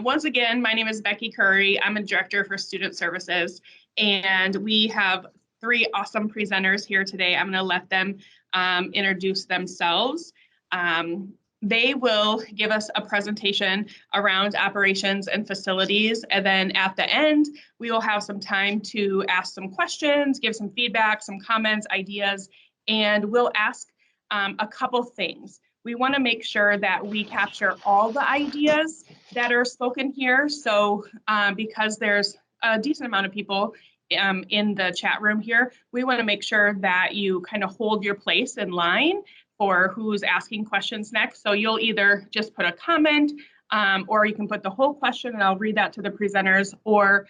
Once again, my name is Becky Curry. I'm a director for student services, and we have 3 awesome presenters here today. I'm going to let them introduce themselves. They will give us a presentation around operations and facilities, and then at the end, we will have some time to ask some questions, give some feedback, some comments, ideas, and we'll ask a couple things. We want to make sure that we capture all the ideas that are spoken here. So because there's a decent amount of people in the chat room here, we want to make sure that you kind of hold your place in line for who's asking questions next. So you'll either just put a comment or you can put the whole question and I'll read that to the presenters, or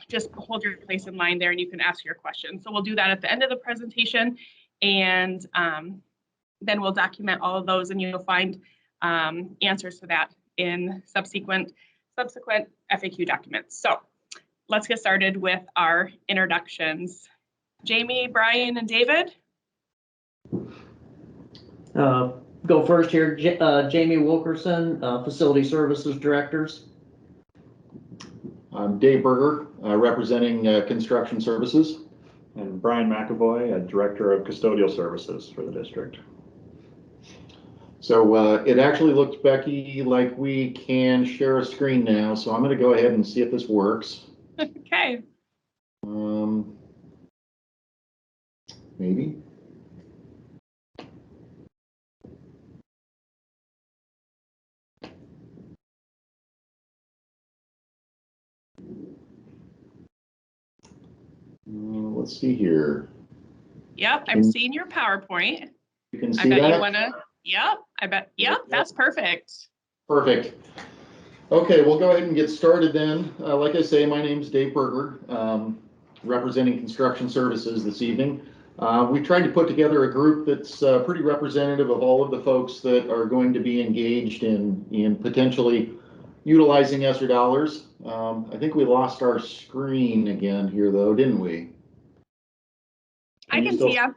just hold your place in line there and you can ask your question. So we'll do that at the end of the presentation, and then we'll document all of those, and you'll find answers to that in subsequent FAQ documents. So let's get started with our introductions. Jamie, Brian, and David. Go first here. Jamie Wilkerson, Facility Services Directors. I'm Dave Berger, representing Construction Services. And Brian McAvoy, Director of Custodial Services for the district. So it actually looks, Becky, like we can share a screen now. So I'm going to go ahead and see if this works. Okay. Maybe. Let's see here. Yep, I'm seeing your PowerPoint. You can see I bet that? you want to, yep, that's perfect. Perfect. Okay, we'll go ahead and get started then. Like I say, my name's Dave Berger, representing Construction Services this evening. We tried to put together a group that's pretty representative of all of the folks that are going to be engaged in potentially utilizing ESSER dollars. I think we lost our screen again here though, didn't we? I can see ya.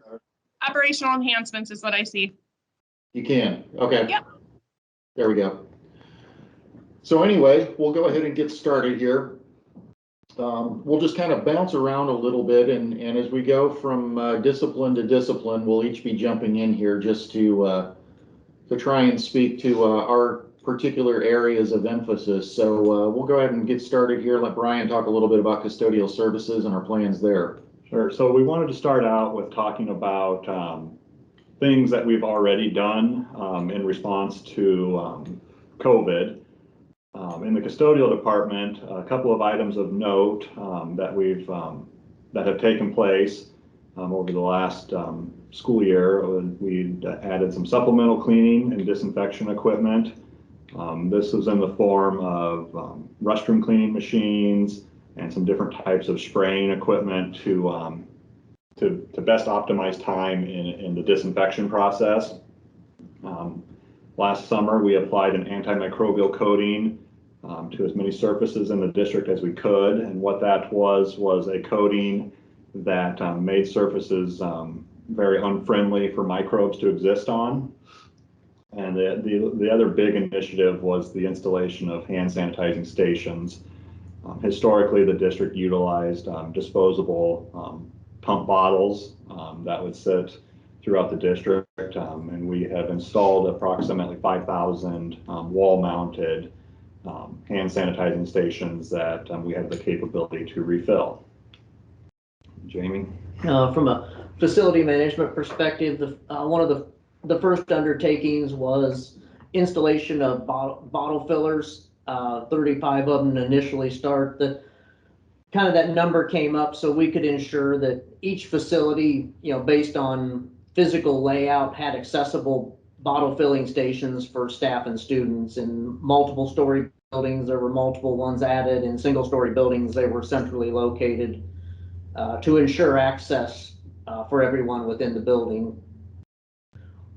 Operational enhancements is what I see. You can, okay. Yep. There we go. So anyway, we'll go ahead and get started here. We'll just kind of bounce around a little bit, and as we go from discipline to discipline, we'll each be jumping in here just to try and speak to our particular areas of emphasis. So we'll go ahead and get started here. Let Brian talk a little bit about custodial services and our plans there. Sure. So we wanted to start out with talking about things that we've already done in response to COVID. In the custodial department, a couple of items of note that have taken place over the last school year. We added some supplemental cleaning and disinfection equipment. This was in the form of restroom cleaning machines and some different types of spraying equipment to best optimize time in the disinfection process. Last summer, we applied an antimicrobial coating to as many surfaces in the district as we could, and what that was a coating that made surfaces very unfriendly for microbes to exist on. And the other big initiative was the installation of hand sanitizing stations. Historically, the district utilized disposable pump bottles that would sit throughout the district, and we have installed approximately 5,000 wall-mounted hand sanitizing stations that we have the capability to refill. Jamie? From a facility management perspective, one of the first undertakings was installation of bottle fillers. 35 of them initially start. That number came up so we could ensure that each facility, based on physical layout, had accessible bottle filling stations for staff and students. In multiple story buildings, there were multiple ones added. In single story buildings, they were centrally located to ensure access for everyone within the building.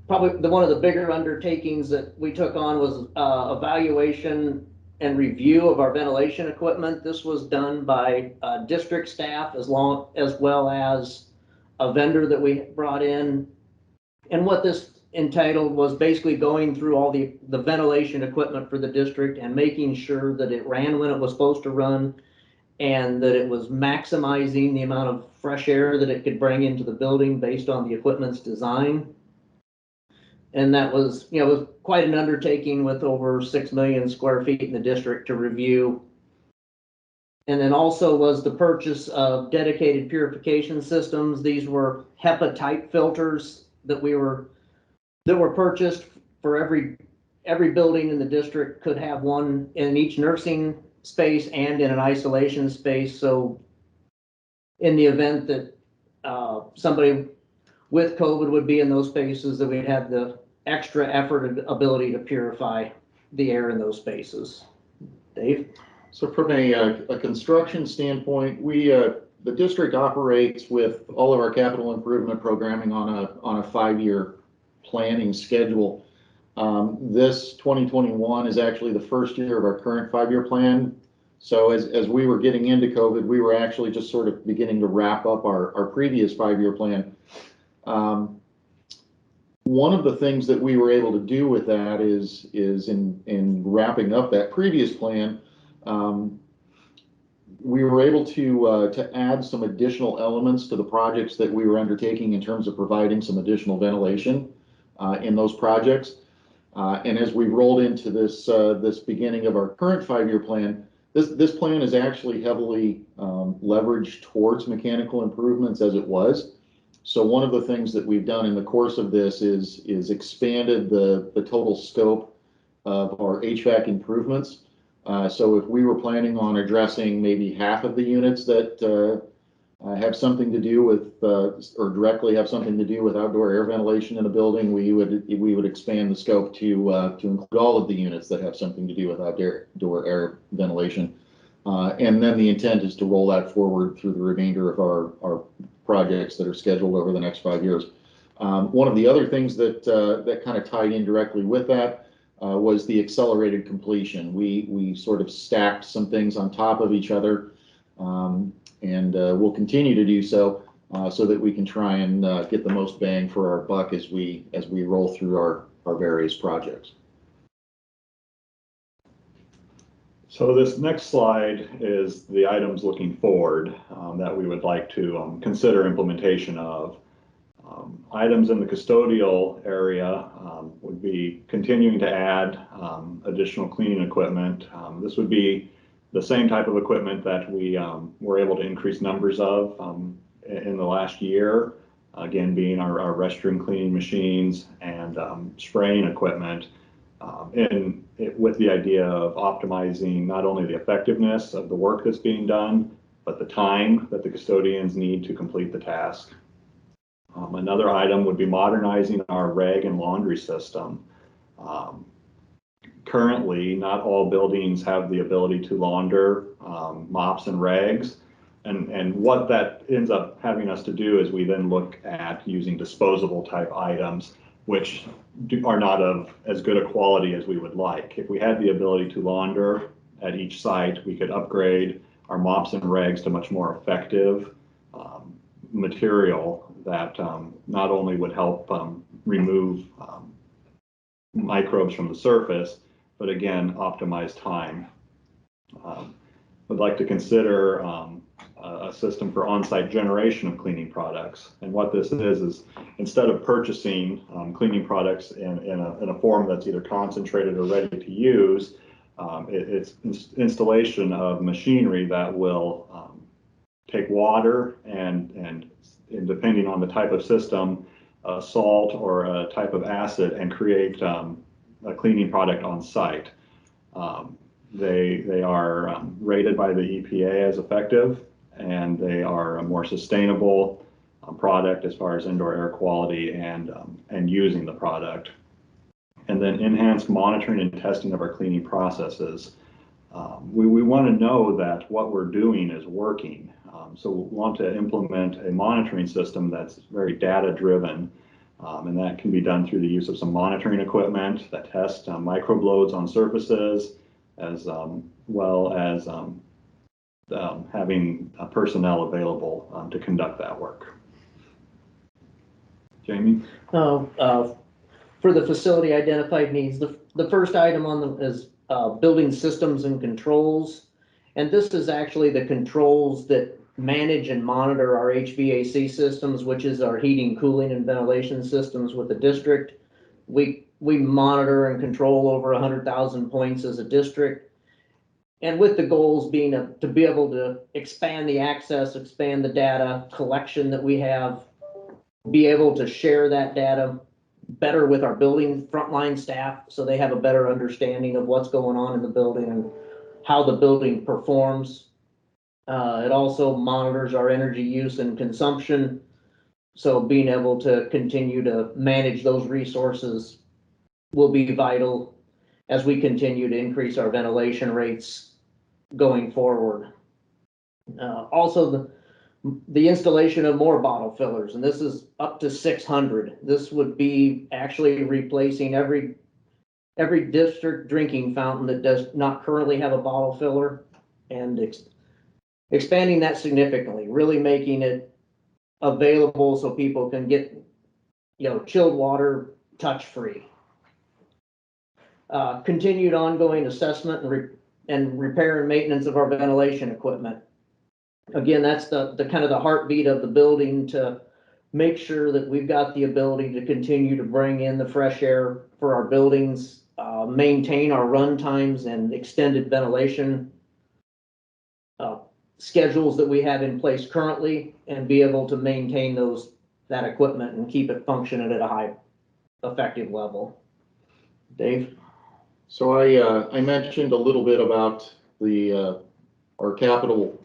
Probably one of the bigger undertakings that we took on was evaluation and review of our ventilation equipment. This was done by district staff as well as a vendor that we brought in. And what this entitled was basically going through all the ventilation equipment for the district and making sure that it ran when it was supposed to run and that it was maximizing the amount of fresh air that it could bring into the building based on the equipment's design. And that was, you know, was quite an undertaking with over 6 million square feet in the district to review. And then also was the purchase of dedicated purification systems. These were HEPA type filters that were purchased for every building in the district could have one in each nursing space and in an isolation space. So in the event that somebody with COVID would be in those spaces, that we'd have the extra effort and ability to purify the air in those spaces. Dave? So from a construction standpoint, the district operates with all of our capital improvement programming on a 5-year planning schedule. This 2021 is actually the first year of our current 5-year plan. So as we were getting into COVID, we were actually just sort of beginning to wrap up our previous 5-year plan. One of the things that we were able to do with that is in wrapping up that previous plan, we were able to add some additional elements to the projects that we were undertaking in terms of providing some additional ventilation in those projects. And as we rolled into this beginning of our current 5-year plan, this plan is actually heavily leveraged towards mechanical improvements as it was. So one of the things that we've done in the course of this is expanded the total scope of our HVAC improvements. So if we were planning on addressing maybe half of the units that have something to do with, or directly have something to do with outdoor air ventilation in a building, we would expand the scope to include all of the units that have something to do with outdoor air ventilation. And then the intent is to roll that forward through the remainder of our projects that are scheduled over the next 5 years. One of the other things that kind of tied in directly with that was the accelerated completion. We sort of stacked some things on top of each other, and we'll continue to do so that we can try and get the most bang for our buck as we roll through our various projects. So this next slide is the items looking forward that we would like to consider implementation of. Items in the custodial area would be continuing to add additional cleaning equipment. This would be the same type of equipment that we were able to increase numbers of in the last year. Again, being our restroom cleaning machines and spraying equipment. With the idea of optimizing not only the effectiveness of the work that's being done, but the time that the custodians need to complete the task. Another item would be modernizing our rag and laundry system. Currently, not all buildings have the ability to launder mops and rags. And what that ends up having us to do is we then look at using disposable type items, which are not of as good a quality as we would like. If we had the ability to launder at each site, we could upgrade our mops and rags to much more effective material that not only would help remove microbes from the surface, but again, optimize time. Would like to consider a system for on-site generation of cleaning products. And what this is instead of purchasing cleaning products in a form that's either concentrated or ready to use, it's installation of machinery that will take water and depending on the type of system, salt or a type of acid, and create a cleaning product on site. They are rated by the EPA as effective, and they are a more sustainable product as far as indoor air quality and using the product. And then enhanced monitoring and testing of our cleaning processes. We want to know that what we're doing is working. So we want to implement a monitoring system that's very data driven, and that can be done through the use of some monitoring equipment that test microbe loads on surfaces, as well as having personnel available to conduct that work. Jamie? for the facility identified needs. The first item on the is building systems and controls. And this is actually the controls that manage and monitor our HVAC systems, which is our heating, cooling, and ventilation systems with the district. We monitor and control over 100,000 points as a district. And with the goals being to be able to expand the access, expand the data collection that we have, be able to share that data better with our building frontline staff so they have a better understanding of what's going on in the building and how the building performs. It also monitors our energy use and consumption. So being able to continue to manage those resources will be vital as we continue to increase our ventilation rates going forward. Also, the installation of more bottle fillers, and this is up to 600. This would be actually replacing every district drinking fountain that does not currently have a bottle filler, and expanding that significantly, really making it available so people can get, chilled water touch-free. Continued ongoing assessment and repair and maintenance of our ventilation equipment. Again, that's the kind of the heartbeat of the building, to make sure that we've got the ability to continue to bring in the fresh air for our buildings, maintain our run times and extended ventilation schedules that we have in place currently, and be able to maintain that equipment and keep it functioning at a high effective level. Dave? So I mentioned a little bit about our capital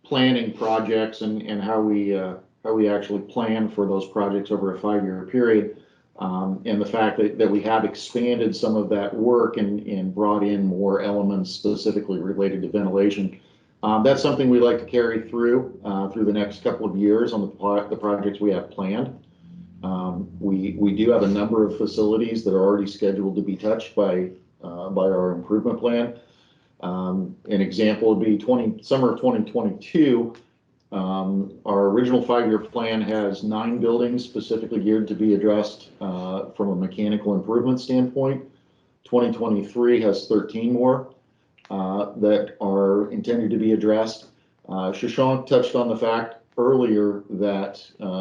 planning projects and how we actually plan for those projects over a 5-year period, and the fact that we have expanded some of that work and brought in more elements specifically related to ventilation. That's something we like to carry through the next couple of years on the projects we have planned. We do have a number of facilities that are already scheduled to be touched by our improvement plan. An example would be summer of 2022. Our original 5-year plan has 9 buildings specifically geared to be addressed from a mechanical improvement standpoint. 2023 has 13 more that are intended to be addressed. Shashank touched on the fact earlier that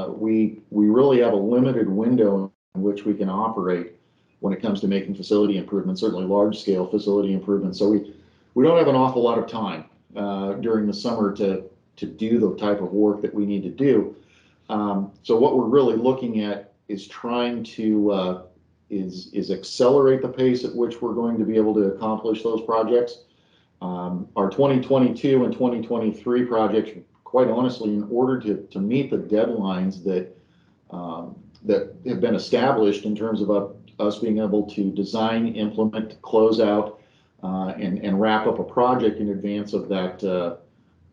we really have a limited window in which we can operate when it comes to making facility improvements, certainly large-scale facility improvements. So we don't have an awful lot of time during the summer to do the type of work that we need to do. So what we're really looking at is trying to is accelerate the pace at which we're going to be able to accomplish those projects. Our 2022 and 2023 projects, quite honestly, in order to meet the deadlines that have been established in terms of us being able to design, implement, close out, and wrap up a project in advance of that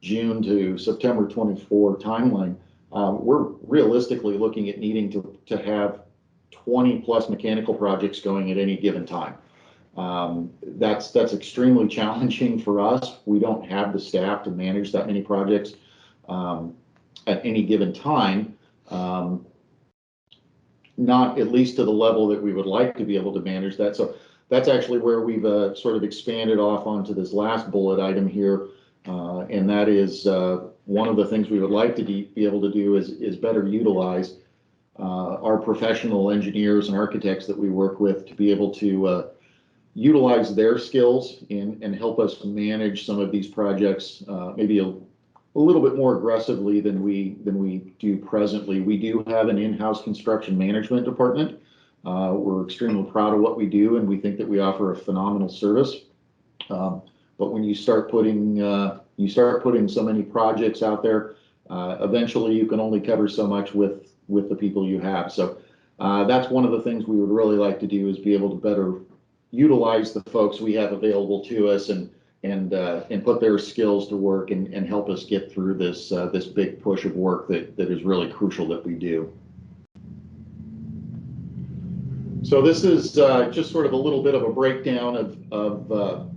June to September 24 timeline, we're realistically looking at needing to have 20 plus mechanical projects going at any given time. That's extremely challenging for us. We don't have the staff to manage that many projects at any given time, not at least to the level that we would like to be able to manage that. So that's actually where we've sort of expanded off onto this last bullet item here, and that is one of the things we would like to be able to do is better utilize our professional engineers and architects that we work with to be able to utilize their skills and help us manage some of these projects maybe a little bit more aggressively than we do presently. We do have an in-house construction management department. We're extremely proud of what we do, and we think that we offer a phenomenal service. But when you start putting so many projects out there, eventually you can only cover so much with the people you have. So that's one of the things we would really like to do, is be able to better utilize the folks we have available to us and put their skills to work and help us get through this big push of work that is really crucial that we do. So this is just sort of a little bit of a breakdown of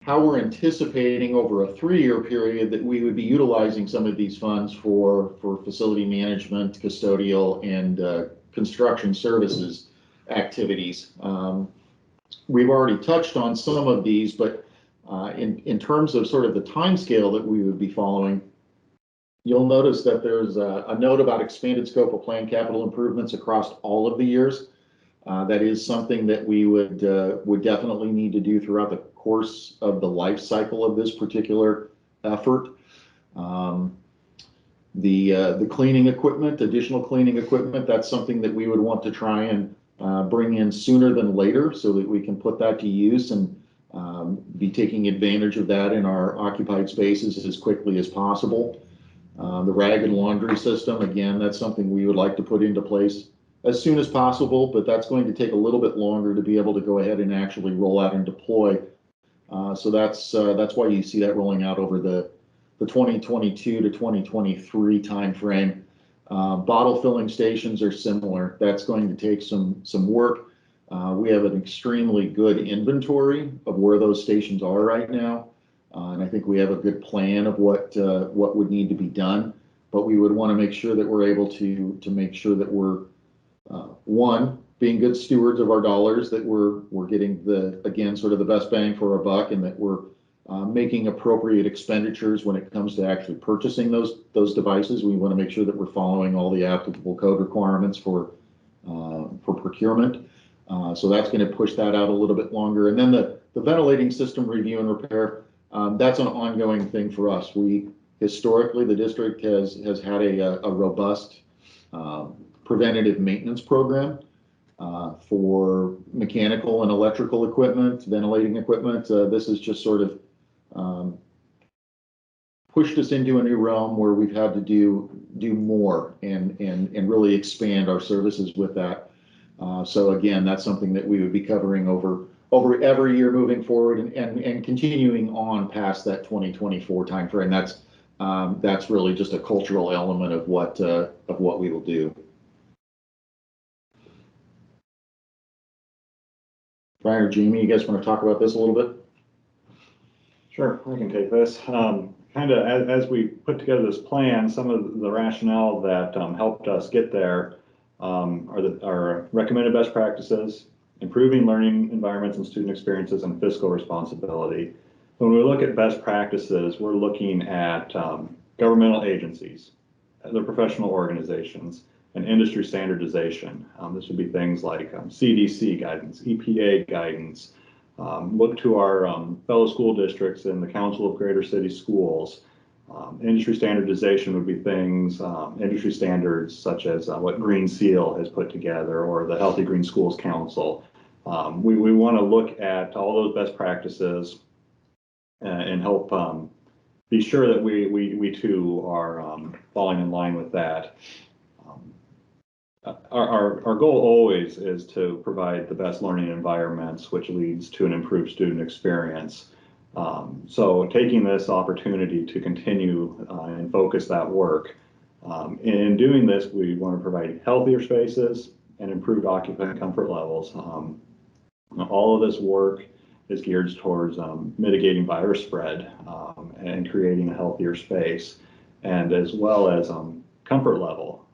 how we're anticipating over a 3-year period that we would be utilizing some of these funds for facility management, custodial, and construction services. activities. We've already touched on some of these, but in terms of sort of the time scale that we would be following, you'll notice that there's a note about expanded scope of planned capital improvements across all of the years. That is something that we would definitely need to do throughout the course of the life cycle of this particular effort. The cleaning equipment, additional cleaning equipment, that's something that we would want to try and bring in sooner than later so that we can put that to use and be taking advantage of that in our occupied spaces as quickly as possible. The rag and laundry system, again, that's something we would like to put into place as soon as possible, but that's going to take a little bit longer to be able to go ahead and actually roll out and deploy. So that's why you see that rolling out over the 2022 to 2023 timeframe. Bottle filling stations are similar. That's going to take some work. We have an extremely good inventory of where those stations are right now. And I think we have a good plan of what would need to be done, but we would want to make sure that we're able to make sure that we're one, being good stewards of our dollars, that we're getting again sort of the best bang for our buck, and that we're making appropriate expenditures when it comes to actually purchasing those devices. We want to make sure that we're following all the applicable code requirements for procurement. So that's going to push that out a little bit longer. And then the ventilating system review and repair. That's an ongoing thing for us. Historically, the district has had a robust preventative maintenance program for mechanical and electrical equipment, ventilating equipment. This is just sort of pushed us into a new realm where we've had to do more and really expand our services with that. So again, that's something that we would be covering over every year moving forward and continuing on past that 2024 timeframe. That's really just a cultural element of what we will do. Brian or Jamie, you guys want to talk about this a little bit? Sure, I can take this. Kind of as we put together this plan, some of the rationale that helped us get there are recommended best practices, improving learning environments and student experiences, and fiscal responsibility. When we look at best practices, we're looking at governmental agencies, other professional organizations, and industry standardization. This would be things like CDC guidance, EPA guidance. Look to our fellow school districts in the Council of Greater City Schools. Industry standardization would be things, industry standards such as what Green Seal has put together, or the Healthy Green Schools Council. We want to look at all those best practices and help be sure that we too are falling in line with that. Our goal always is to provide the best learning environments, which leads to an improved student experience. So taking this opportunity to continue and focus that work. In doing this, we want to provide healthier spaces and improved occupant comfort levels. All of this work is geared towards mitigating virus spread and creating a healthier space, and as well as comfort level.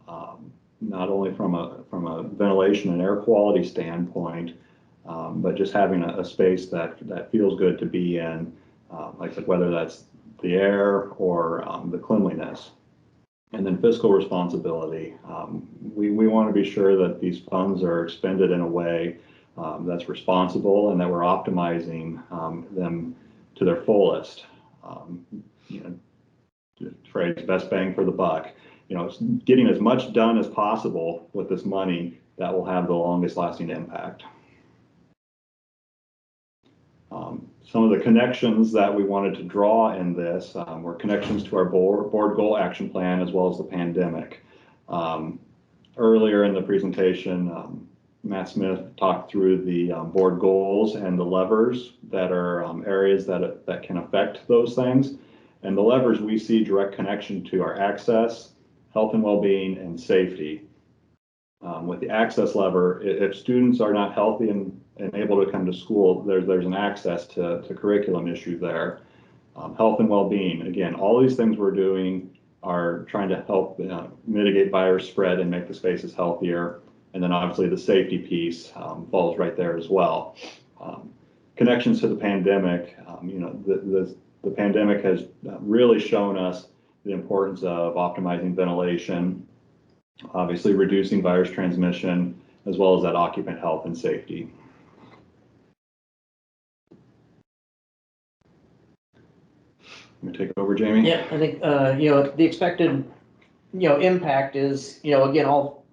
Not only from a ventilation and air quality standpoint, but just having a space that feels good to be in, like I said, whether that's the air or the cleanliness. And then fiscal responsibility. We want to be sure that these funds are expended in a way that's responsible and that we're optimizing them to their fullest. Phrase best bang for the buck. Getting as much done as possible with this money that will have the longest lasting impact. Some of the connections that we wanted to draw in this were connections to our board goal action plan, as well as the pandemic. Earlier in the presentation, Matt Smith talked through the board goals and the levers that are areas that can affect those things. And the levers we see direct connection to our access, health and well-being, and safety. With the access lever, if students are not healthy and able to come to school, there's an access to curriculum issue there. Health and well-being, again, all these things we're doing are trying to help mitigate virus spread and make the spaces healthier. And then obviously the safety piece falls right there as well. Connections to the pandemic, the pandemic has really shown us the importance of optimizing ventilation, obviously reducing virus transmission, as well as that occupant health and safety. Let me take over, Jamie. Yeah, I think, the expected, impact is, again, all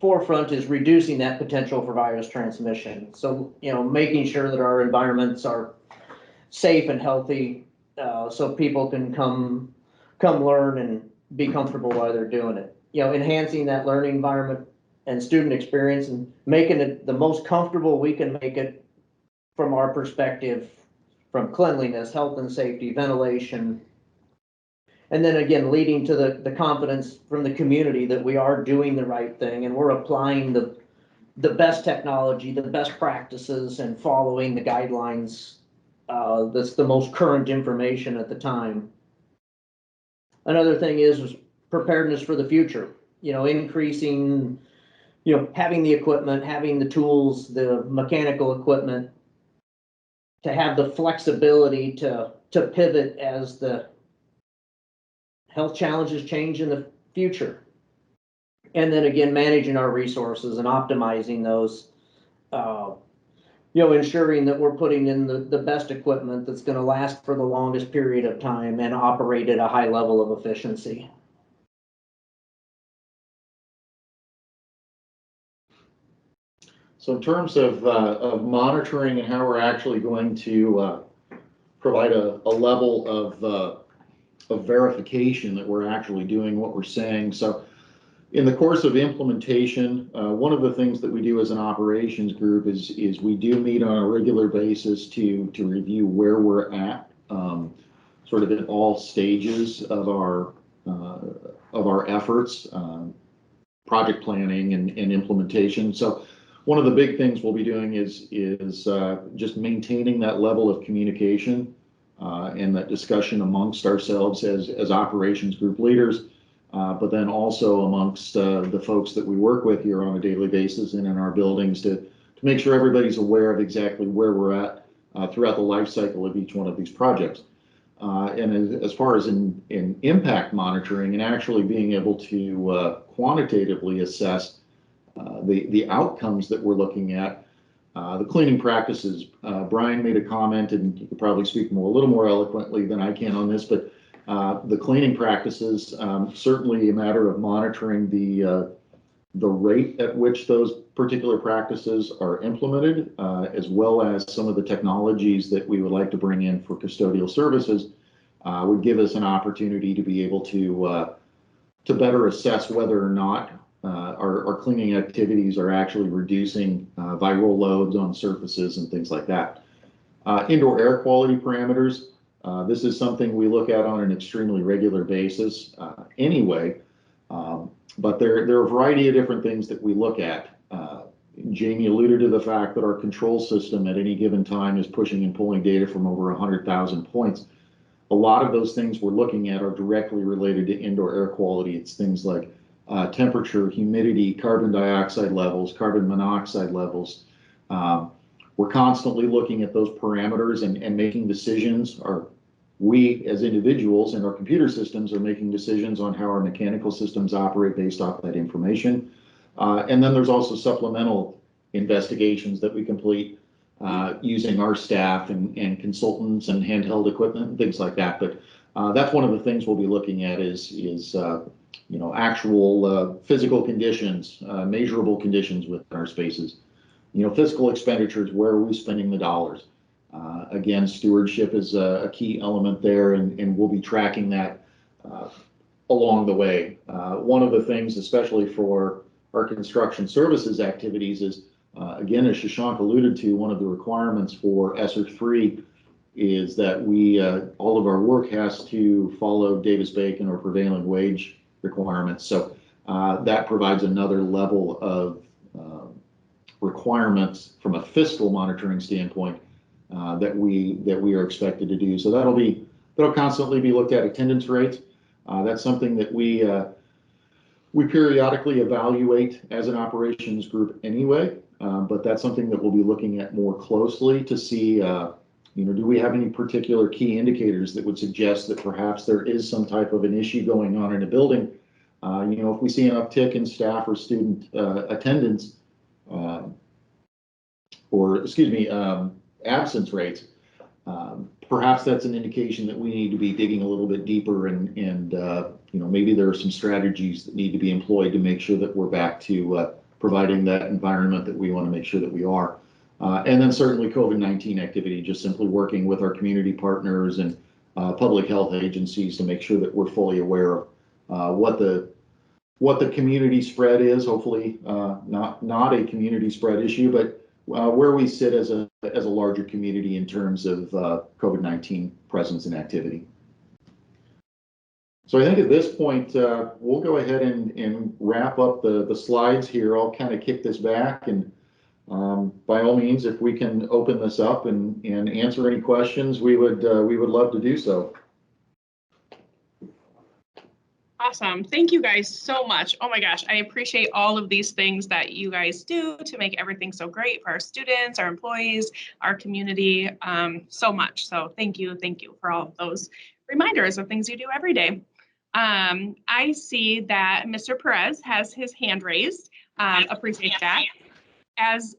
forefront is reducing that potential for virus transmission. So, making sure that our environments are safe and healthy, so people can come learn and be comfortable while they're doing it. Enhancing that learning environment and student experience and making it the most comfortable we can make it from our perspective, from cleanliness, health and safety, ventilation. And then again, leading to the confidence from the community that we are doing the right thing and we're applying the best technology, the best practices, and following the guidelines that's the most current information at the time. Another thing is preparedness for the future, increasing, having the equipment, having the tools, the mechanical equipment, to have the flexibility to pivot as the health challenges change in the future. And then again, managing our resources and optimizing those, ensuring that we're putting in the best equipment that's going to last for the longest period of time and operate at a high level of efficiency. So in terms of monitoring and how we're actually going to provide a level of verification that we're actually doing what we're saying. So in the course of implementation, one of the things that we do as an operations group is we do meet on a regular basis to review where we're at, sort of at all stages of our efforts, project planning and implementation. So one of the big things we'll be doing is just maintaining that level of communication and that discussion amongst ourselves as operations group leaders, but then also amongst the folks that we work with here on a daily basis and in our buildings to make sure everybody's aware of exactly where we're at throughout the life cycle of each one of these projects. And as far as in impact monitoring and actually being able to quantitatively assess the outcomes that we're looking at, the cleaning practices. Brian made a comment, and you could probably speak a little more eloquently than I can on this, but the cleaning practices, certainly a matter of monitoring the rate at which those particular practices are implemented, as well as some of the technologies that we would like to bring in for custodial services, would give us an opportunity to be able to better assess whether or not our cleaning activities are actually reducing viral loads on surfaces and things like that. Indoor air quality parameters. This is something we look at on an extremely regular basis anyway, but there are a variety of different things that we look at. Jamie alluded to the fact that our control system at any given time is pushing and pulling data from over 100,000 points. A lot of those things we're looking at are directly related to indoor air quality. It's things like temperature, humidity, carbon dioxide levels, carbon monoxide levels. We're constantly looking at those parameters and making decisions, or we as individuals in our computer systems are making decisions on how our mechanical systems operate based off that information. And then there's also supplemental investigations that we complete using our staff and consultants and handheld equipment and things like that. But that's one of the things we'll be looking at is actual physical conditions, measurable conditions within our spaces. Fiscal expenditures, where are we spending the dollars? Again, stewardship is a key element there, and we'll be tracking that along the way. One of the things, especially for our construction services activities, is again, as Shashank alluded to, one of the requirements for ESSER 3 is that we all of our work has to follow Davis-Bacon or prevailing wage requirements. So that provides another level of requirements from a fiscal monitoring standpoint that we are expected to do. So that'll constantly be looked at. Attendance rates. That's something that we We periodically evaluate as an operations group anyway, but that's something that we'll be looking at more closely to see, do we have any particular key indicators that would suggest that perhaps there is some type of an issue going on in a building? If we see an uptick in staff or student attendance, absence rates, perhaps that's an indication that we need to be digging a little bit deeper and maybe there are some strategies that need to be employed to make sure that we're back to providing that environment that we want to make sure that we are. And then certainly COVID-19 activity, just simply working with our community partners and public health agencies to make sure that we're fully aware of what the community spread is. Hopefully not a community spread issue, but where we sit as a larger community in terms of COVID-19 presence and activity. So I think at this point, we'll go ahead and wrap up the slides here. I'll kind of kick this back, and by all means, if we can open this up and answer any questions, we would love to do so. Awesome. Thank you guys so much. Oh my gosh, I appreciate all of these things that you guys do to make everything so great for our students, our employees, our community, so much. So thank you for all of those reminders of things you do every day. I see that Mr. Perez has his hand raised. Appreciate that. As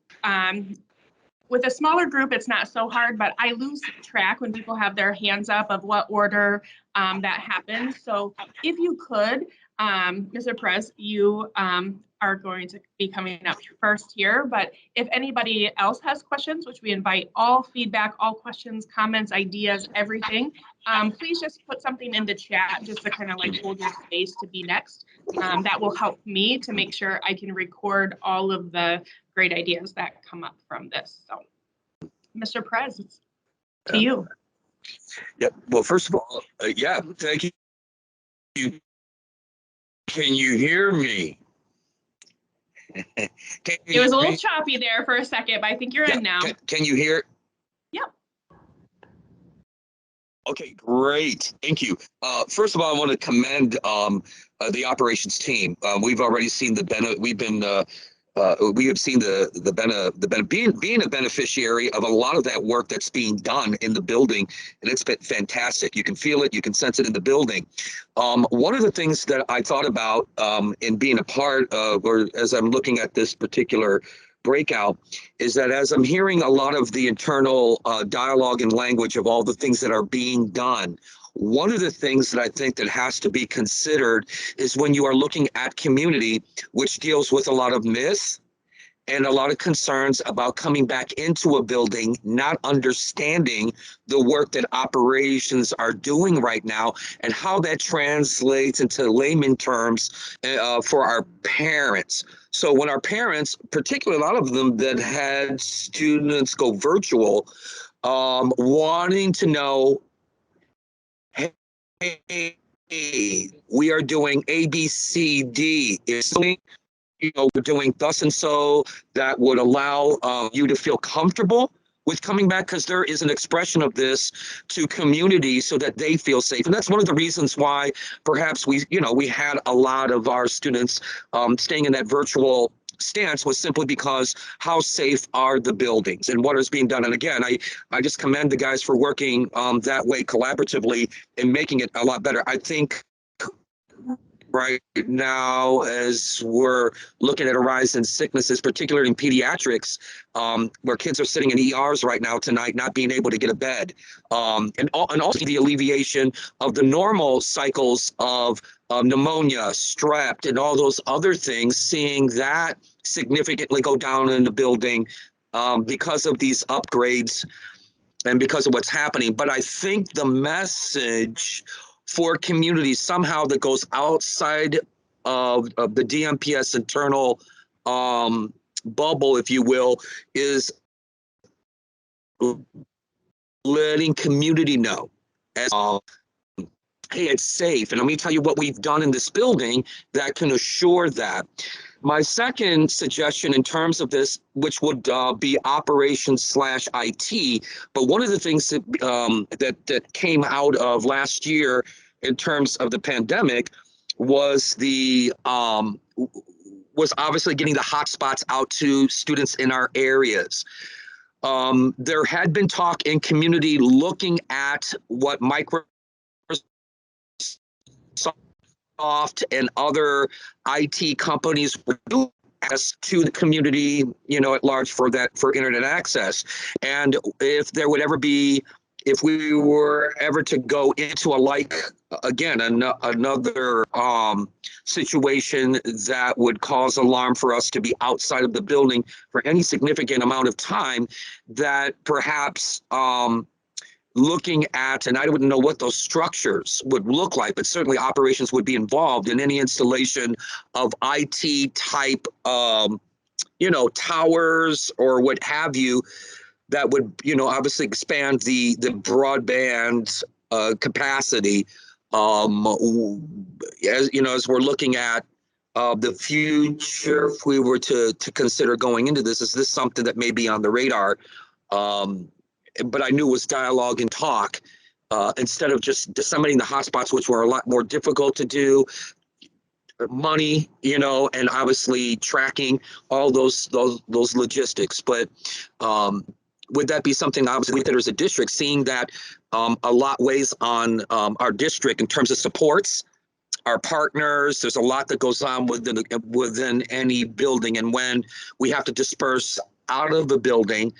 with a smaller group, it's not so hard, but I lose track when people have their hands up of what order that happens. So if you could, Mr. Perez, you are going to be coming up first here, but if anybody else has questions, which we invite all feedback, all questions, comments, ideas, everything, please just put something in the chat just to kind of like hold your space to be next. That will help me to make sure I can record all of the great ideas that come up from this. So, Mr. Perez, it's to you. Yeah. Well, first of all, yeah, thank you. Can you hear me? It was a little choppy there for a second, but I think you're in now. Can you hear? Yep. Okay, great. Thank you. First of all, I want to commend the operations team. We've already seen the benefit. We have seen being a beneficiary of a lot of that work that's being done in the building, and it's been fantastic. You can feel it, you can sense it in the building. One of the things that I thought about in being a part of, or as I'm looking at this particular breakout, is that as I'm hearing a lot of the internal dialogue and language of all the things that are being done, one of the things that I think that has to be considered is when you are looking at community, which deals with a lot of myths and a lot of concerns about coming back into a building, not understanding the work that operations are doing right now and how that translates into layman terms for our parents. So when our parents, particularly a lot of them that had students go virtual, wanting to know, hey, we are doing A, B, C, D. We're doing thus and so that would allow you to feel comfortable with coming back, because there is an expression of this to community so that they feel safe. And that's one of the reasons why perhaps we had a lot of our students staying in that virtual stance, was simply because how safe are the buildings and what is being done. And again, I just commend the guys for working that way collaboratively and making it a lot better. I think right now, as we're looking at a rise in sicknesses, particularly in pediatrics, where kids are sitting in ERs right now tonight, not being able to get a bed, and also the alleviation of the normal cycles of pneumonia, strep, and all those other things, seeing that significantly go down in the building because of these upgrades and because of what's happening. But I think the message for communities somehow that goes outside of the DMPS internal bubble, if you will, is letting community know as hey, it's safe. And let me tell you what we've done in this building that can assure that. My second suggestion in terms of this, which would be operations/IT, but one of the things that came out of last year in terms of the pandemic was was obviously getting the hotspots out to students in our areas. There had been talk in community looking at what Microsoft and other IT companies were doing as to the community, at large for internet access. And if we were ever to go into another situation that would cause alarm for us to be outside of the building for any significant amount of time, that perhaps looking at, and I wouldn't know what those structures would look like, but certainly operations would be involved in any installation of IT type, towers or what have you, that would, obviously expand the broadband capacity. As we're looking at the future, if we were to consider going into this, is this something that may be on the radar? But I knew it was dialogue and talk, instead of just disseminating the hotspots, which were a lot more difficult to do, money, and obviously tracking all those logistics. But would that be something obviously that as a district, seeing that a lot weighs on our district in terms of supports, our partners? There's a lot that goes on within any building, and when we have to disperse out of the building,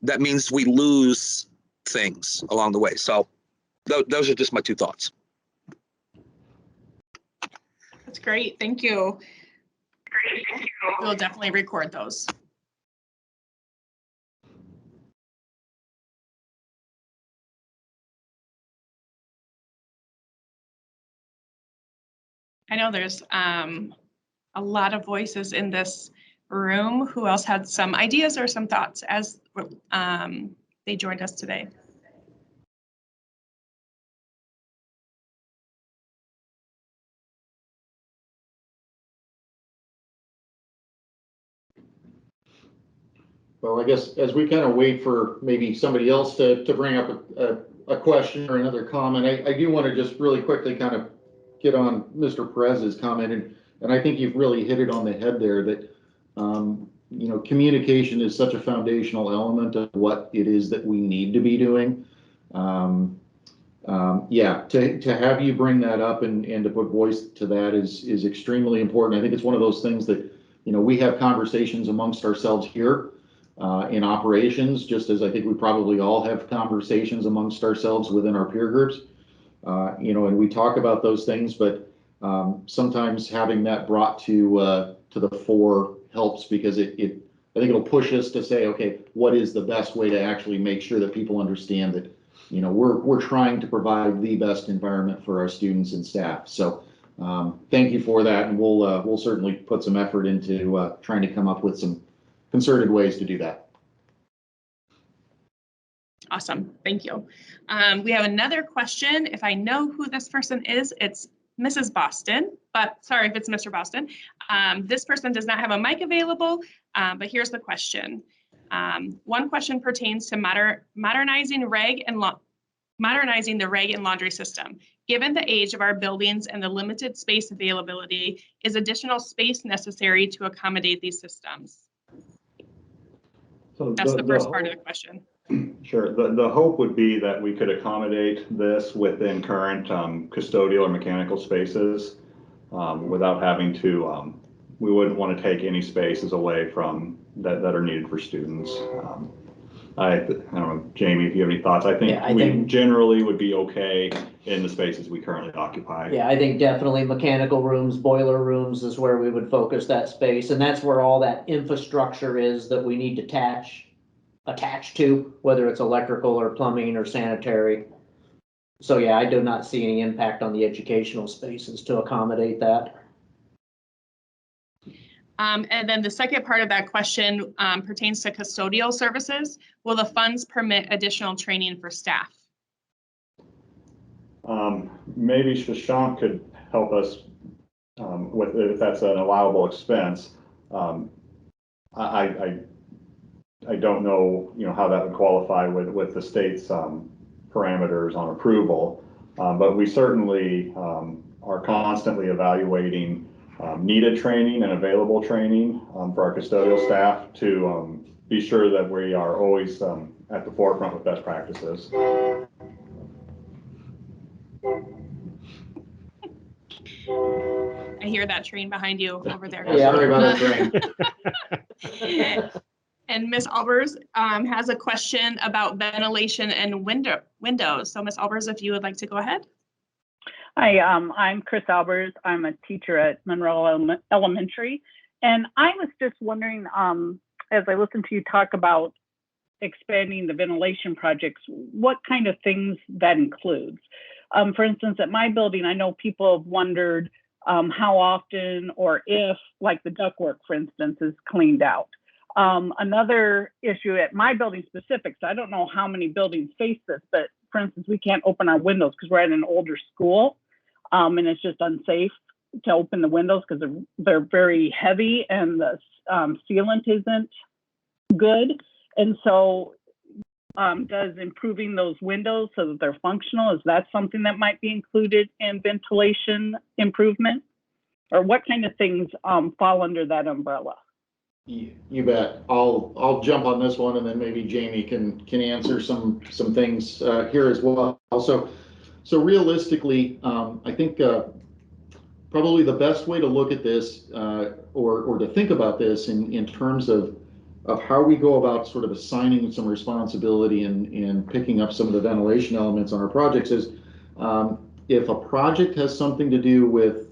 that means we lose things along the way. So those are just my two thoughts. That's great. Thank you. We'll definitely record those. I know there's a lot of voices in this room. Who else had some ideas or some thoughts as they joined us today? Well, I guess as we kind of wait for maybe somebody else to bring up a question or another comment, I do want to just really quickly kind of get on Mr. Perez's comment, and I think you've really hit it on the head there, that communication is such a foundational element of what it is that we need to be doing. To have you bring that up and to put voice to that is extremely important. I think it's one of those things that we have conversations amongst ourselves here in operations, just as I think we probably all have conversations amongst ourselves within our peer groups, and we talk about those things, but sometimes having that brought to the fore helps, because I think it'll push us to say, okay, what is the best way to actually make sure that people understand that, we're trying to provide the best environment for our students and staff. So thank you for that, and we'll certainly put some effort into trying to come up with some concerted ways to do that. Awesome, thank you. We have another question. If I know who this person is, it's Mrs. Boston, but sorry if it's Mr. Boston. This person does not have a mic available, but here's the question. One question pertains to modernizing the rag and laundry system. Given the age of our buildings and the limited space availability, is additional space necessary to accommodate these systems? So that's the first part of the question. Sure. The hope would be that we could accommodate this within current custodial or mechanical spaces without having to, we wouldn't want to take any spaces away from that are needed for students. I don't know, Jamie, if you have any thoughts. I think we generally would be okay in the spaces we currently occupy. Yeah, I think definitely mechanical rooms, boiler rooms is where we would focus that space. And that's where all that infrastructure is that we need to attach to, whether it's electrical or plumbing or sanitary. So yeah, I do not see any impact on the educational spaces to accommodate that. And then the second part of that question pertains to custodial services. Will the funds permit additional training for staff? Maybe Shashank could help us with if that's an allowable expense. I don't know, how that would qualify with the state's parameters on approval, but we certainly are constantly evaluating needed training and available training for our custodial staff to be sure that we are always at the forefront with best practices. I hear that train behind you over there. Yeah. Sorry about that train. And Ms. Albers has a question about ventilation and windows. So Ms. Albers, if you would like to go ahead. Hi, I'm Chris Albers. I'm a teacher at Monroe Elementary. And I was just wondering, as I listened to you talk about expanding the ventilation projects, what kind of things that includes? For instance, at my building, I know people have wondered how often or if, like the ductwork, for instance, is cleaned out. Another issue at my building specific, so I don't know how many buildings face this, but for instance, we can't open our windows because we're at an older school, and it's just unsafe to open the windows because they're very heavy and the sealant isn't good. And so does improving those windows so that they're functional, is that something that might be included in ventilation improvement? Or what kind of things fall under that umbrella? You bet. I'll jump on this one, and then maybe Jamie can answer some things here as well. So realistically, I think probably the best way to look at this or to think about this in terms of how we go about sort of assigning some responsibility and picking up some of the ventilation elements on our projects is if a project has something to do with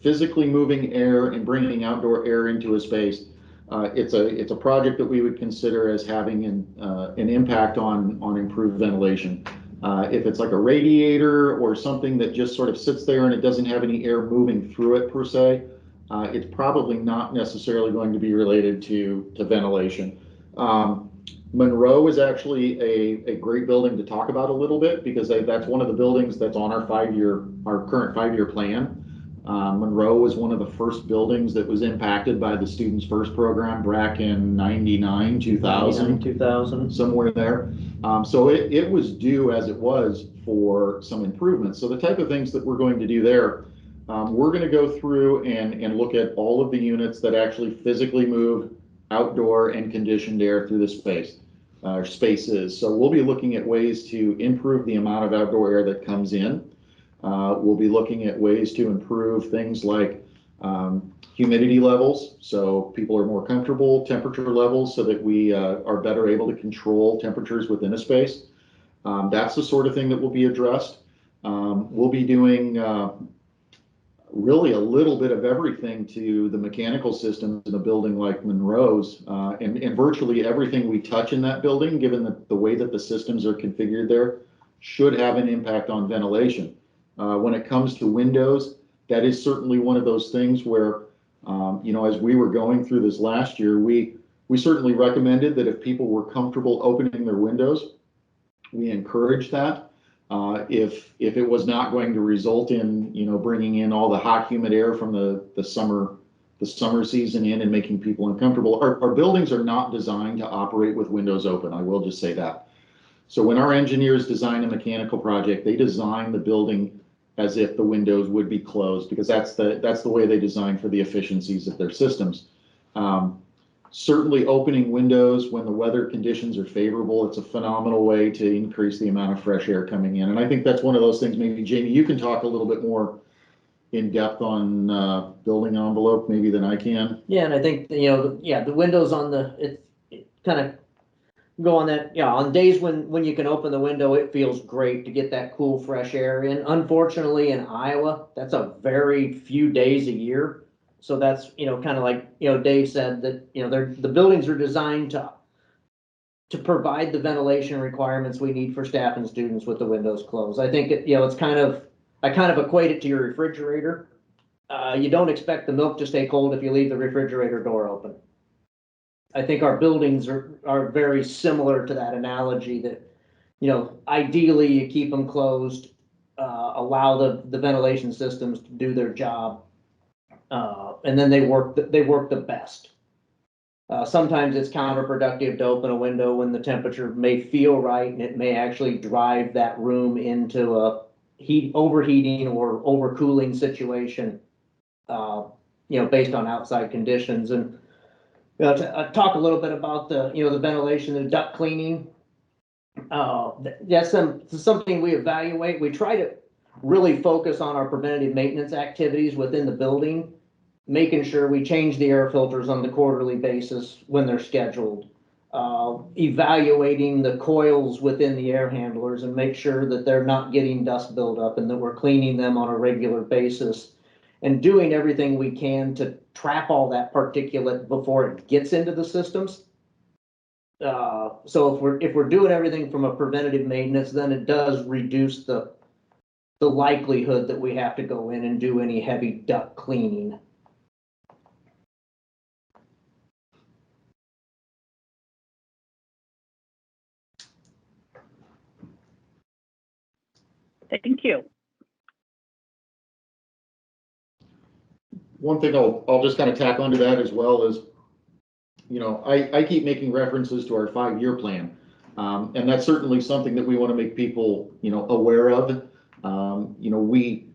physically moving air and bringing outdoor air into a space, it's a project that we would consider as having an impact on improved ventilation. If it's like a radiator or something that just sort of sits there and it doesn't have any air moving through it per se, it's probably not necessarily going to be related to ventilation. Monroe is actually a great building to talk about a little bit because that's one of the buildings that's on our current 5-year plan. Monroe was one of the first buildings that was impacted by the Students First program back in 99, 2000, somewhere there. So it was due as it was for some improvements. So the type of things that we're going to do there, we're going to go through and look at all of the units that actually physically move outdoor and conditioned air through the spaces. So we'll be looking at ways to improve the amount of outdoor air that comes in. We'll be looking at ways to improve things like humidity levels, so people are more comfortable, temperature levels, so that we are better able to control temperatures within a space. That's the sort of thing that will be addressed. We'll be doing really a little bit of everything to the mechanical systems in a building like Monroe's, and virtually everything we touch in that building, given the way that the systems are configured there, should have an impact on ventilation. When it comes to windows, that is certainly one of those things where, as we were going through this last year, we certainly recommended that if people were comfortable opening their windows, we encouraged that. If it was not going to result in, bringing in all the hot, humid air from the summer season in and making people uncomfortable, our buildings are not designed to operate with windows open. I will just say that. So when our engineers design a mechanical project, they design the building as if the windows would be closed, because that's the way they design for the efficiencies of their systems. Certainly opening windows when the weather conditions are favorable, it's a phenomenal way to increase the amount of fresh air coming in. And I think that's one of those things, maybe Jamie, you can talk a little bit more in depth on building envelope maybe than I can. Yeah, and I think, the windows on it kind of go on that, on days when you can open the window, it feels great to get that cool, fresh air in. Unfortunately, in Iowa, that's a very few days a year. So that's, kind of like, Dave said that, the buildings are designed to provide the ventilation requirements we need for staff and students with the windows closed. I think it's I kind of equate it to your refrigerator. You don't expect the milk to stay cold if you leave the refrigerator door open. I think our buildings are very similar to that analogy that, ideally you keep them closed, allow the ventilation systems to do their job, and then they work the best. Sometimes it's counterproductive to open a window when the temperature may feel right and it may actually drive that room into overheating or overcooling situation, based on outside conditions. And talk a little bit about the ventilation and duct cleaning. That's something we evaluate. We try to really focus on our preventative maintenance activities within the building, making sure we change the air filters on the quarterly basis when they're scheduled, evaluating the coils within the air handlers and make sure that they're not getting dust buildup and that we're cleaning them on a regular basis, and doing everything we can to trap all that particulate before it gets into the systems. So if we're doing everything from a preventative maintenance, then it does reduce the likelihood that we have to go in and do any heavy duct cleaning. Thank you. One thing I'll just kind of tack onto that as well is, I keep making references to our 5-year plan. And that's certainly something that we want to make people, aware of. We,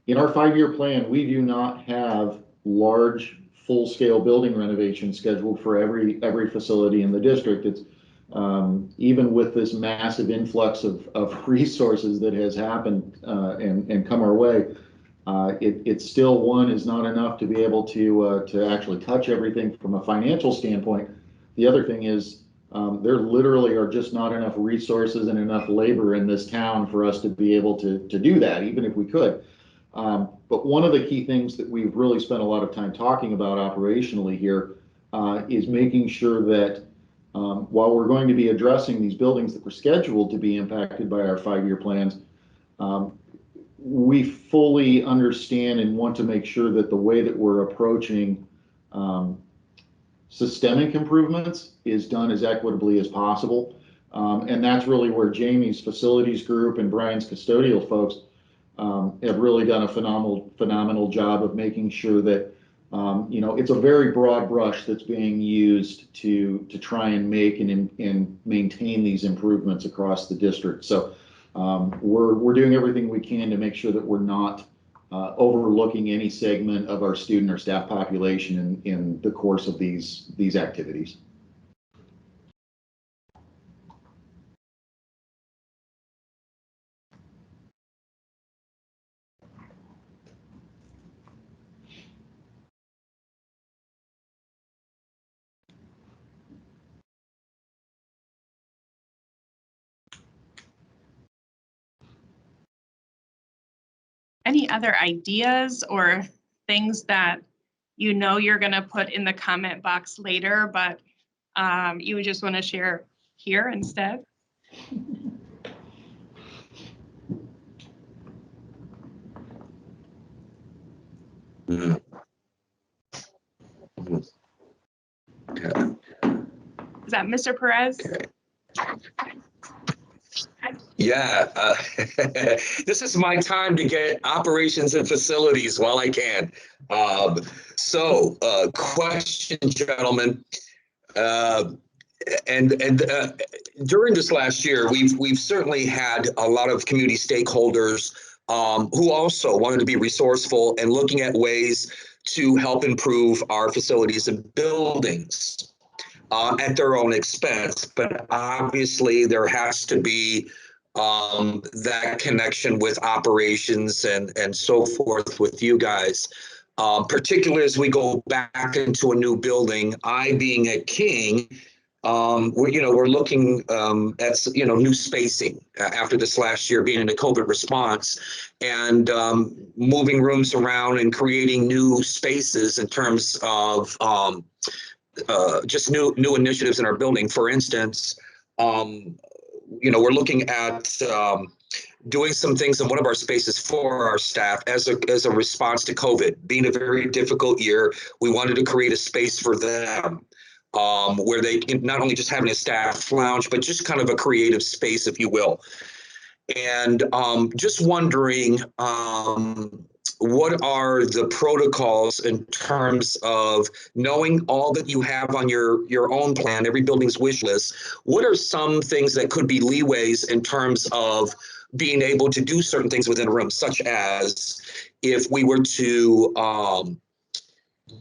in our 5-year plan, we do not have large full-scale building renovations scheduled for every facility in the district. It's even with this massive influx of resources that has happened and come our way, it still is not enough to be able to actually touch everything from a financial standpoint. The other thing is there literally are just not enough resources and enough labor in this town for us to be able to do that, even if we could. But one of the key things that we've really spent a lot of time talking about operationally here is making sure that while we're going to be addressing these buildings that were scheduled to be impacted by our 5-year plans, we fully understand and want to make sure that the way that we're approaching systemic improvements is done as equitably as possible. And that's really where Jamie's facilities group and Brian's custodial folks have really done a phenomenal job of making sure that it's a very broad brush that's being used to try and make and maintain these improvements across the district. So we're doing everything we can to make sure that we're not overlooking any segment of our student or staff population in the course of these activities. Any other ideas or things that you're going to put in the comment box later, but you would just want to share here instead? Mm. Okay. Is that Mr. Perez? Okay. Yeah, this is my time to get operations and facilities while I can. Question, gentlemen, and during this last year, we've certainly had a lot of community stakeholders who also wanted to be resourceful and looking at ways to help improve our facilities and buildings at their own expense. But obviously, there has to be that connection with operations and so forth with you guys, particularly as we go back into a new building. I, being a king, we're looking at new spacing after this last year being in a COVID response, and moving rooms around and creating new spaces in terms of just new initiatives in our building. For instance, we're looking at doing some things in one of our spaces for our staff as a response to COVID. Being a very difficult year, we wanted to create a space for them where they can not only just having a staff lounge, but just kind of a creative space, if you will. And just wondering, what are the protocols in terms of knowing all that you have on your own plan, every building's wish list? What are some things that could be leeways in terms of being able to do certain things within a room, such as if we were to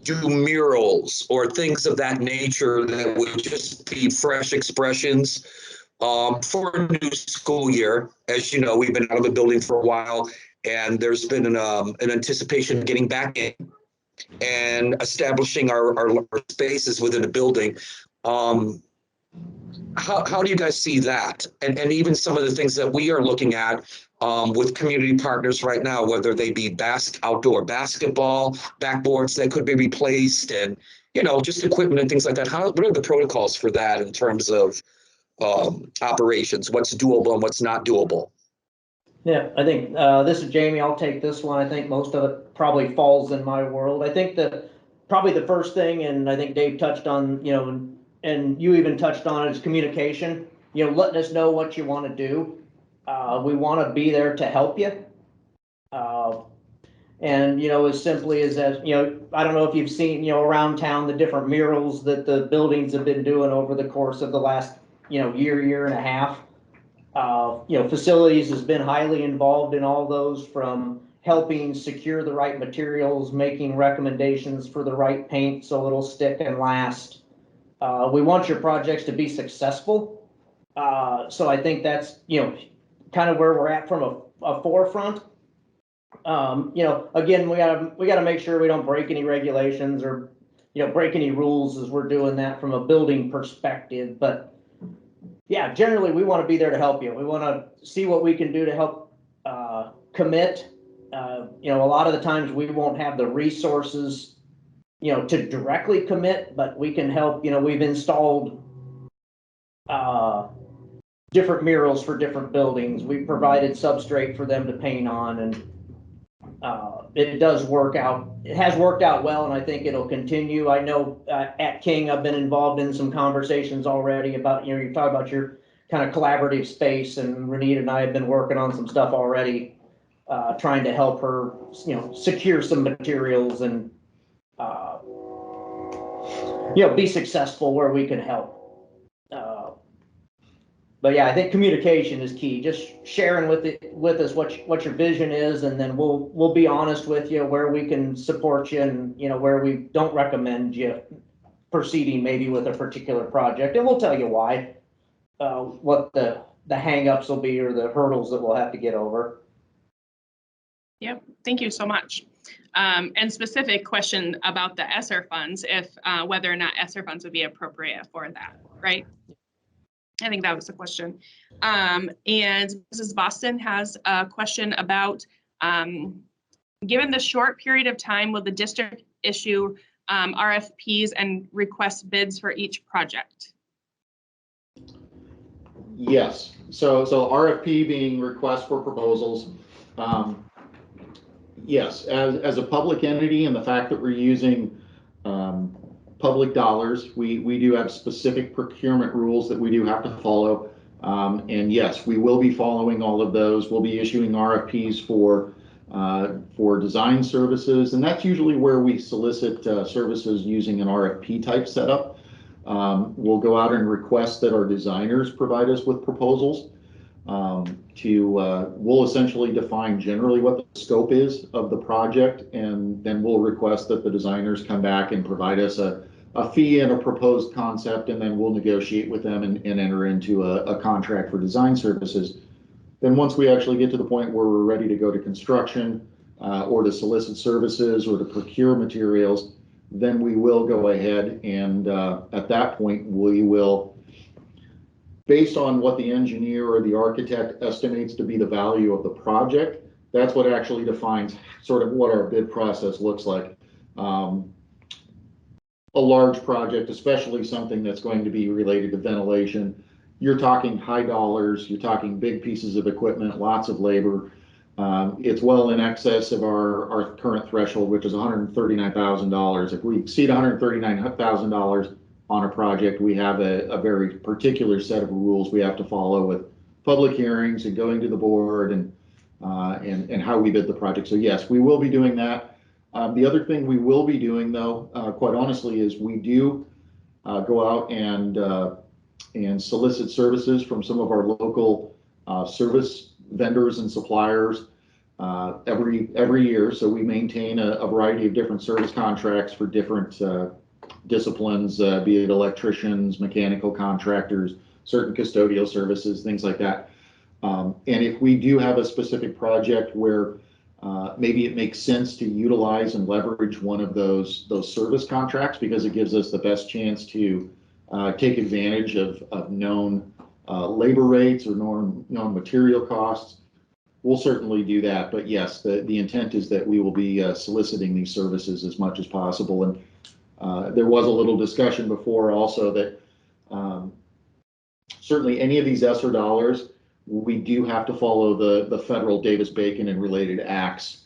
do murals or things of that nature that would just be fresh expressions for a new school year? As you know, we've been out of the building for a while, and there's been an anticipation of getting back in and establishing our spaces within a building. How do you guys see that? And even some of the things that we are looking at with community partners right now, whether they be outdoor basketball, backboards that could be replaced, and, you know, just equipment and things like that. What are the protocols for that in terms of operations? What's doable and what's not doable? Yeah, I think this is Jamie. I'll take this one. I think most of it probably falls in my world. I think that probably the first thing, and I think Dave touched on, you know, and you even touched on it, is communication. You know, letting us know what you want to do. We want to be there to help you. And, you know, as simply as, you know, I don't know if you've seen, you know, around town, the different murals that the buildings have been doing over the course of the last, you know, year and a half. You know, facilities has been highly involved in all those, from helping secure the right materials, making recommendations for the right paint so it'll stick and last. We want your projects to be successful. So I think that's, you know, kind of where we're at from a forefront. You know, again, we gotta make sure we don't break any regulations or, you know, break any rules as we're doing that from a building perspective. But yeah, generally we want to be there to help you. We want to see what we can do to help commit. You know, a lot of the times we won't have the resources, you know, to directly commit, but we can help. You know, we've installed different murals for different buildings. We've provided substrate for them to paint on, and it does work out. It has worked out well, and I think it'll continue. I know at King, I've been involved in some conversations already about, you know, you talk about your kind of collaborative space, and Renita and I have been working on some stuff already, trying to help her, you know, secure some materials and, you know, be successful where we can help. But yeah, I think communication is key. Just sharing with us what your vision is, and then we'll be honest with you where we can support you, and, you know, where we don't recommend you proceeding maybe with a particular project, and we'll tell you why, what the hang-ups will be or the hurdles that we'll have to get over. Yep, thank you so much. And specific question about the ESSER funds, if whether or not ESSER funds would be appropriate for that, right? I think that was the question. And Mrs. Boston has a question about, given the short period of time, will the district issue RFPs and request bids for each project? Yes. So RFP being request for proposals. Yes, as a public entity, and the fact that we're using public dollars, we do have specific procurement rules that we do have to follow. And yes, we will be following all of those. We'll be issuing RFPs for design services, and that's usually where we solicit services using an RFP type setup. We'll go out and request that our designers provide us with proposals. We'll essentially define generally what the scope is of the project, and then we'll request that the designers come back and provide us a fee and a proposed concept, and then we'll negotiate with them and enter into a contract for design services. Then once we actually get to the point where we're ready to go to construction, or to solicit services or to procure materials, then we will go ahead and at that point we will, based on what the engineer or the architect estimates to be the value of the project, that's what actually defines sort of what our bid process looks like. A large project, especially something that's going to be related to ventilation, you're talking high dollars, you're talking big pieces of equipment, lots of labor. It's well in excess of our current threshold, which is $139,000. If we exceed $139,000 on a project, we have a very particular set of rules we have to follow, with public hearings and going to the board and and how we bid the project. So yes, we will be doing that. The other thing we will be doing, though, quite honestly, is we do go out and solicit services from some of our local service vendors and suppliers every year. So we maintain a variety of different service contracts for different disciplines, be it electricians, mechanical contractors, certain custodial services, things like that. And if we do have a specific project where maybe it makes sense to utilize and leverage one of those service contracts because it gives us the best chance to take advantage of known labor rates or known material costs, we'll certainly do that. But yes, the intent is that we will be soliciting these services as much as possible. And there was a little discussion before also that certainly any of these ESSER dollars, we do have to follow the federal Davis-Bacon and related acts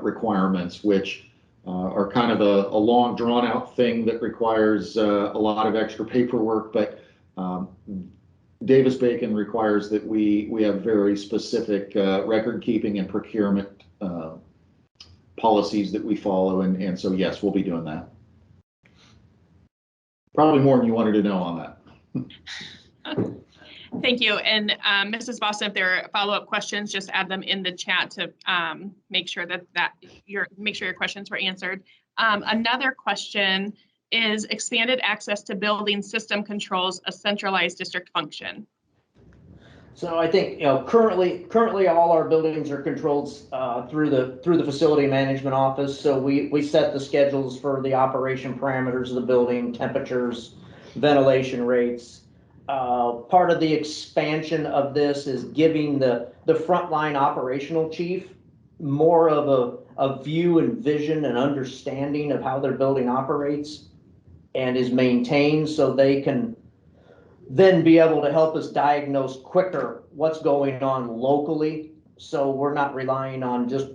requirements, which are kind of a long drawn out thing that requires a lot of extra paperwork, but Davis-Bacon requires that we have very specific record keeping and procurement policies that we follow, and so yes, we'll be doing that. Probably more than you wanted to know on that. Thank you. And Mrs. Boston, if there are follow-up questions, just add them in the chat to make sure that your questions were answered. Another question is expanded access to building system controls a centralized district function. So I think, currently all our buildings are controlled through the facility management office. So we set the schedules for the operation parameters of the building, temperatures, ventilation rates. Part of the expansion of this is giving the frontline operational chief more of a view and vision and understanding of how their building operates and is maintained, so they can then be able to help us diagnose quicker what's going on locally. So we're not relying on just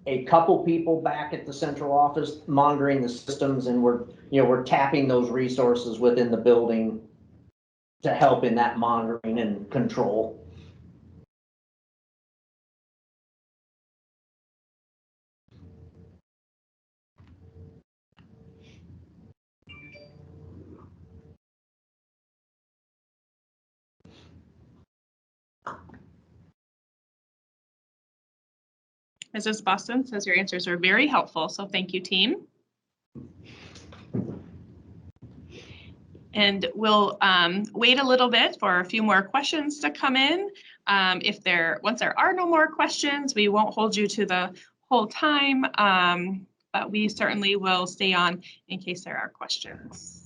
a couple people back at the central office monitoring the systems, and we're tapping those resources within the building to help in that monitoring and control. Mrs. Boston says your answers are very helpful, so thank you, team. And we'll wait a little bit for a few more questions to come in. Once there are no more questions, we won't hold you to the whole time, but we certainly will stay on in case there are questions.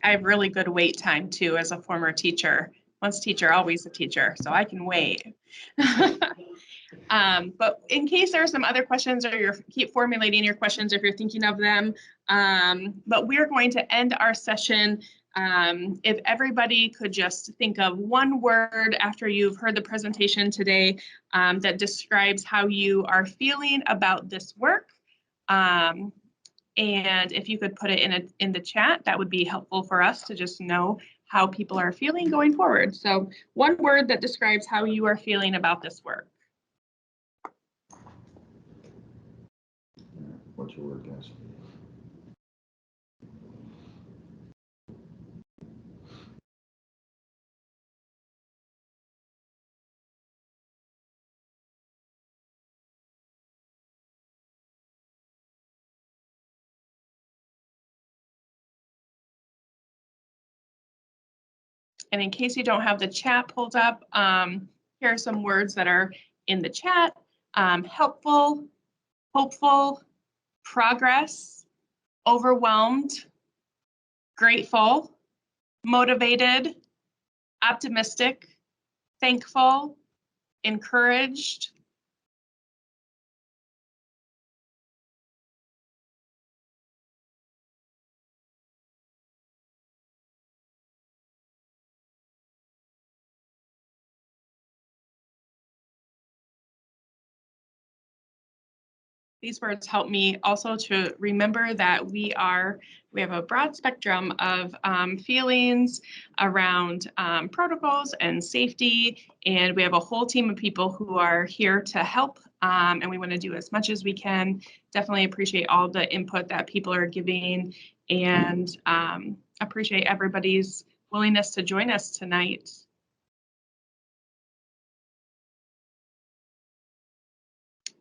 I have really good wait time too as a former teacher. Once teacher, always a teacher, so I can wait. But in case there are some other questions, or you keep formulating your questions if you're thinking of them, but we're going to end our session. If everybody could just think of one word after you've heard the presentation today that describes how you are feeling about this work. And if you could put it in the chat, that would be helpful for us to just know how people are feeling going forward. So one word that describes how you are feeling about this work. What's your word, guys? And in case you don't have the chat pulled up, here are some words that are in the chat. Helpful, hopeful, progress, overwhelmed, grateful, motivated, optimistic, thankful, encouraged, these words help me also to remember that we have a broad spectrum of feelings around protocols and safety, and we have a whole team of people who are here to help, and we want to do as much as we can. Definitely appreciate all the input that people are giving, and appreciate everybody's willingness to join us tonight.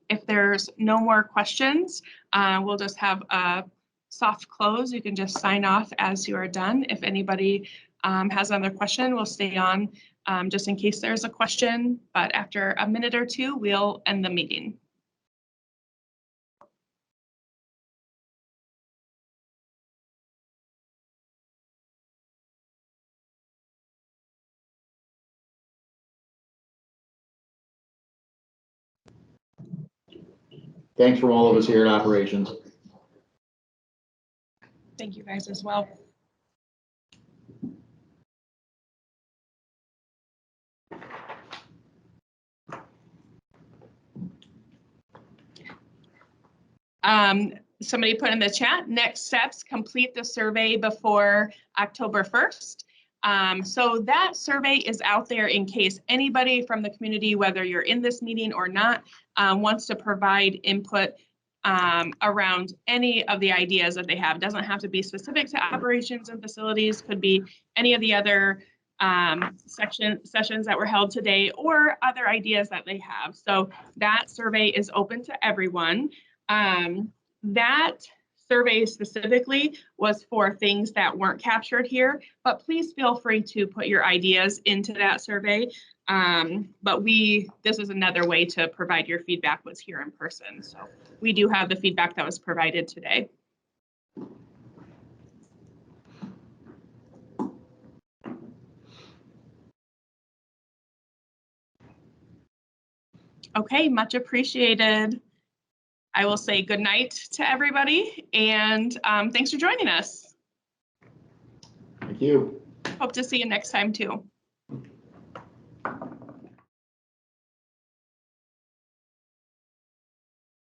If there's no more questions, we'll just have a soft close. You can just sign off as you are done. If anybody has another question, we'll stay on just in case there's a question. But after a minute or two, we'll end the meeting. Thanks from all of us here at Operations. Thank you guys as well. Somebody put in the chat, next steps, complete the survey before October 1st. So that survey is out there in case anybody from the community, whether you're in this meeting or not, wants to provide input around any of the ideas that they have. It doesn't have to be specific to operations and facilities, could be any of the other sessions that were held today or other ideas that they have. So that survey is open to everyone. That survey specifically was for things that weren't captured here, but please feel free to put your ideas into that survey. But this is another way to provide your feedback was here in person. So we do have the feedback that was provided today. Okay, much appreciated. I will say good night to everybody, and thanks for joining us. Thank you. Hope to see you next time too.